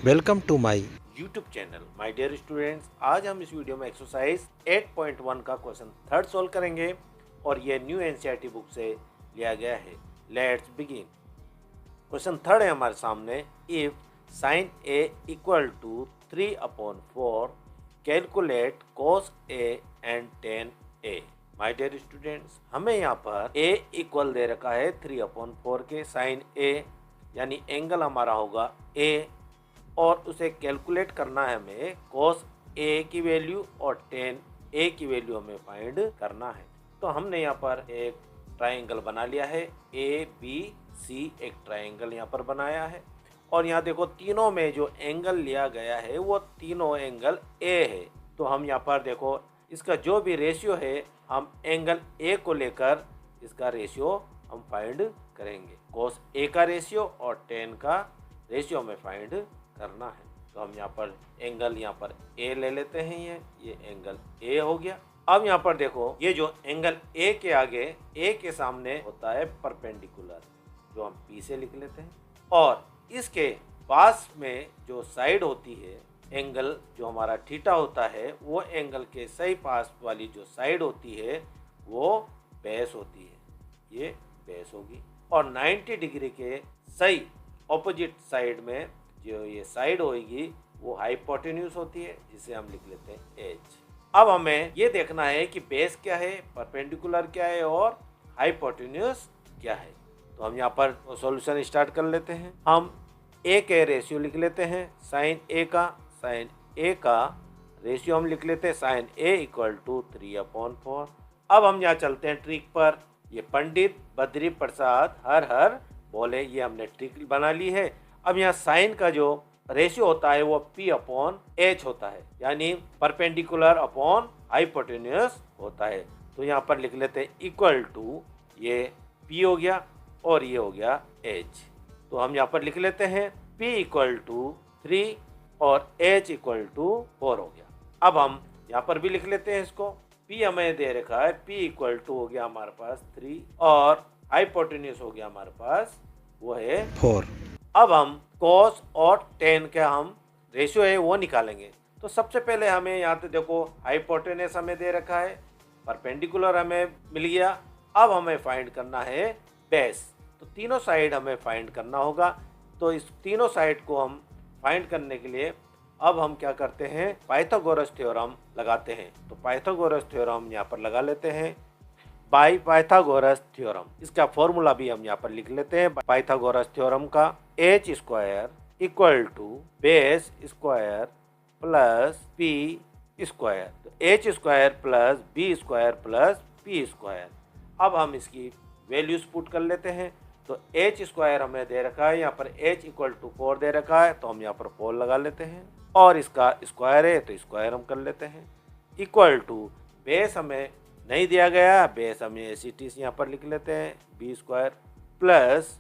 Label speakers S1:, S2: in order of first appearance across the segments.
S1: Welcome to my
S2: YouTube channel. My dear students, आज हम इस वीडियो में एक्सरसाइज 8.1 का क्वेश्चन थर्ड सॉल्व करेंगे और ये न्यू एनसीईआरटी बुक से लिया गया है। Let's begin. क्वेश्चन थर्ड है हमारे सामने। If sine A equal to 3/4 calculate cos A and tan A. My dear students, हमें यहाँ पर a इक्वल दे रखा है 3/4 के साइन ए, यानी एंगल हमारा होगा a, और उसे कैलकुलेट करना है हमें cos a की वैल्यू और tan a की वैल्यू हमें फाइंड करना है। तो हमने यहाँ पर एक ट्राइंगल बना लिया है ए बी सी, एक ट्राइंगल यहाँ पर बनाया है और यहाँ देखो तीनों में जो एंगल लिया गया है वो तीनों एंगल ए है। तो हम यहाँ पर देखो इसका जो भी रेशियो है हम एंगल ए को लेकर इसका रेशियो हम फाइंड करेंगे। cos a का रेशियो और tan का रेशियो हमें फाइंड करना है। तो हम यहाँ पर एंगल यहाँ पर ए ले लेते हैं, ये एंगल ए हो गया। अब यहाँ पर देखो ये जो एंगल ए के आगे ए के सामने होता है परपेंडिकुलर, जो हम पी से लिख लेते हैं, और इसके पास में जो साइड होती है एंगल जो हमारा थीटा होता है वो एंगल के सही पास वाली जो साइड होती है वो बेस होती है, ये बेस होगी। और 90 डिग्री के सही ऑपोजिट साइड में जो ये साइड होगी वो हाइपोटेन्यूज होती है, जिसे हम लिख लेते हैं एच। अब हमें ये देखना है कि बेस क्या है, परपेंडिकुलर क्या है और हाइपोटेन्यूज क्या है। तो हम यहाँ पर सॉल्यूशन स्टार्ट कर लेते हैं। हम ए के रेशियो लिख लेते हैं साइन ए का रेशियो हम लिख लेते हैं साइन ए इक्वल टू 3/4। अब हम यहाँ चलते हैं ट्रिक पर। ये पंडित बद्री प्रसाद हर हर बोले, ये हमने ट्रिक बना ली है। अब यहाँ साइन का जो रेशियो होता है वो P/H होता है, यानी परपेंडिकुलर अपॉन हाइपोटेन्यूज होता है। तो यहाँ पर लिख लेते हैं इक्वल टू, ये P हो गया और ये हो गया H। तो हम यहाँ पर लिख लेते हैं P इक्वल टू 3 और H इक्वल टू 4 हो गया। अब हम यहाँ पर भी लिख लेते हैं इसको। P हमें दे रखा है, P इक्वल टू हो गया हमारे पास 3 और हाइपोटेन्यूज हो गया हमारे पास वो है
S1: 4।
S2: अब हम cos और tan का हम रेशियो है वो निकालेंगे। तो सबसे पहले हमें यहाँ पे देखो हाइपोटेनस हमें दे रखा है, परपेंडिकुलर हमें मिल गया। अब हमें फाइंड करना है बेस। तो तीनों साइड हमें फाइंड करना होगा। तो इस तीनों साइड को हम फाइंड करने के लिए अब हम क्या करते हैं, पाइथागोरस थ्योरम लगाते हैं। तो पाइथागोरस थ्योरम यहाँ पर लगा लेते हैं बाय पाइथागोरस थ्योरम। इसका फॉर्मूला भी हम यहाँ पर लिख लेते हैं। पाइथागोरस थ्योरम का H square equal to base square plus P square, तो H square plus B square plus P square. अब हम इसकी वैल्यूज पुट कर लेते हैं। तो एच स्क्वायर हमें दे रखा है, यहाँ पर एच इक्वल टू 4 दे रखा है, तो हम यहाँ पर 4 लगा लेते हैं और इसका स्क्वायर है तो स्क्वायर हम कर लेते हैं। इक्वल टू बेस हमें नहीं दिया गया, बेस हमें एसिटीज यहाँ पर लिख लेते हैं बी स्क्वायर प्लस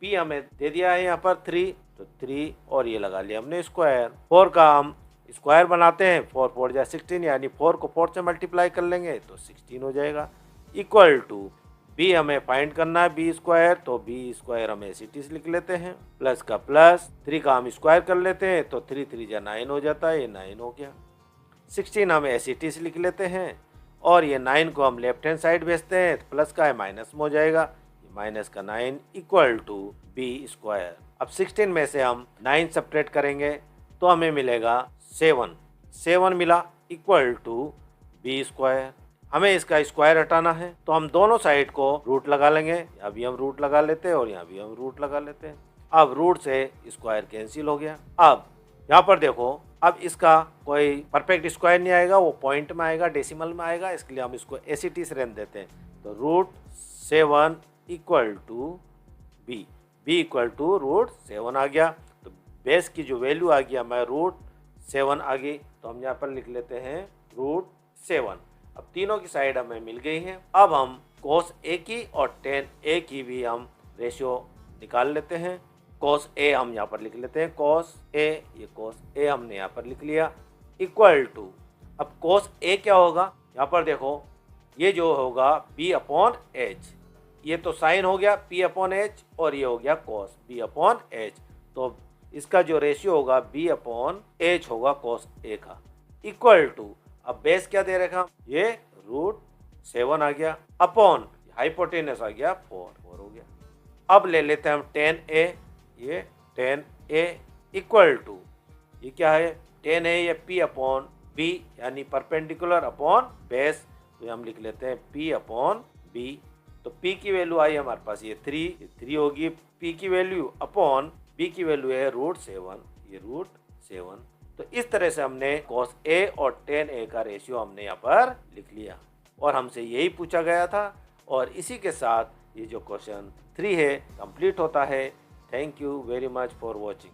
S2: पी हमें दे दिया है यहाँ पर 3, तो 3 और ये लगा लिया हमने स्क्वायर। 4 का हम स्क्वायर बनाते हैं, 4 4 जा 16, यानी 4 को 4 से मल्टीप्लाई कर लेंगे तो 16 हो जाएगा। इक्वल टू बी हमें फाइंड करना है बी स्क्वायर, तो बी स्क्वायर हम एसिटीज लिख लेते हैं, प्लस का प्लस 3 का हम स्क्वायर कर लेते हैं, तो 3 3 जा 9 हो जाता है, ये 9 हो गया। 16 हम एसिटीज लिख लेते हैं और ये 9 को हम लेफ्ट हैंड साइड भेजते हैं, तो प्लस का है माइनस में हो जाएगा, माइनस का 9 इक्वल टू बी स्क्वायर। अब 16 में से हम 9 सेपरेट करेंगे तो हमें मिलेगा 7 मिला इक्वल टू बी स्क्वायर। हमें इसका स्क्वायर हटाना है तो हम दोनों साइड को रूट लगा लेंगे। यहाँ भी हम रूट लगा लेते हैं और यहाँ भी हम रूट लगा लेते हैं। अब रूट से स्क्वायर कैंसिल हो गया। अब यहाँ पर देखो, अब इसका कोई परफेक्ट स्क्वायर नहीं आएगा, वो पॉइंट में आएगा, डेसिमल में आएगा, इसके लिए हम इसको एसिटी से रहने देते हैं। तो √7 equal to B equal to √7 आ गया। तो बेस की जो वैल्यू आ गया हमें √7 आ गई, तो हम यहाँ पर लिख लेते हैं √7। अब तीनों की साइड हमें मिल गई है। अब हम cos a की और tan a की भी हम रेशियो निकाल लेते हैं। cos a हम यहाँ पर लिख लेते हैं cos a, ये cos a हमने यहाँ पर लिख लिया इक्वल टू, अब cos a क्या होगा, यहाँ पर देखो ये जो होगा B/H, ये तो साइन हो गया P/H और ये हो गया cos B/H। तो इसका जो रेशियो होगा b अपॉन h होगा cos a का, इक्वल टू, अब बेस क्या दे रखा, ये √7 आ गया, अपॉन हाइपोटेनस आ गया 4 हो गया। अब ले लेते हैं हम tan a, ये tan a इक्वल टू, ये क्या है, tan a ये p अपॉन b यानी परपेंडिकुलर अपॉन बेस, तो हम लिख लेते हैं p अपॉन b। तो p की वैल्यू आई हमारे पास ये 3 होगी, p की वैल्यू अपॉन b की वैल्यू है √7, ये √7। तो इस तरह से हमने cos a और tan a का रेशियो हमने यहाँ पर लिख लिया और हमसे यही पूछा गया था। और इसी के साथ ये जो क्वेश्चन 3 है कंप्लीट होता है। Thank you very much for watching.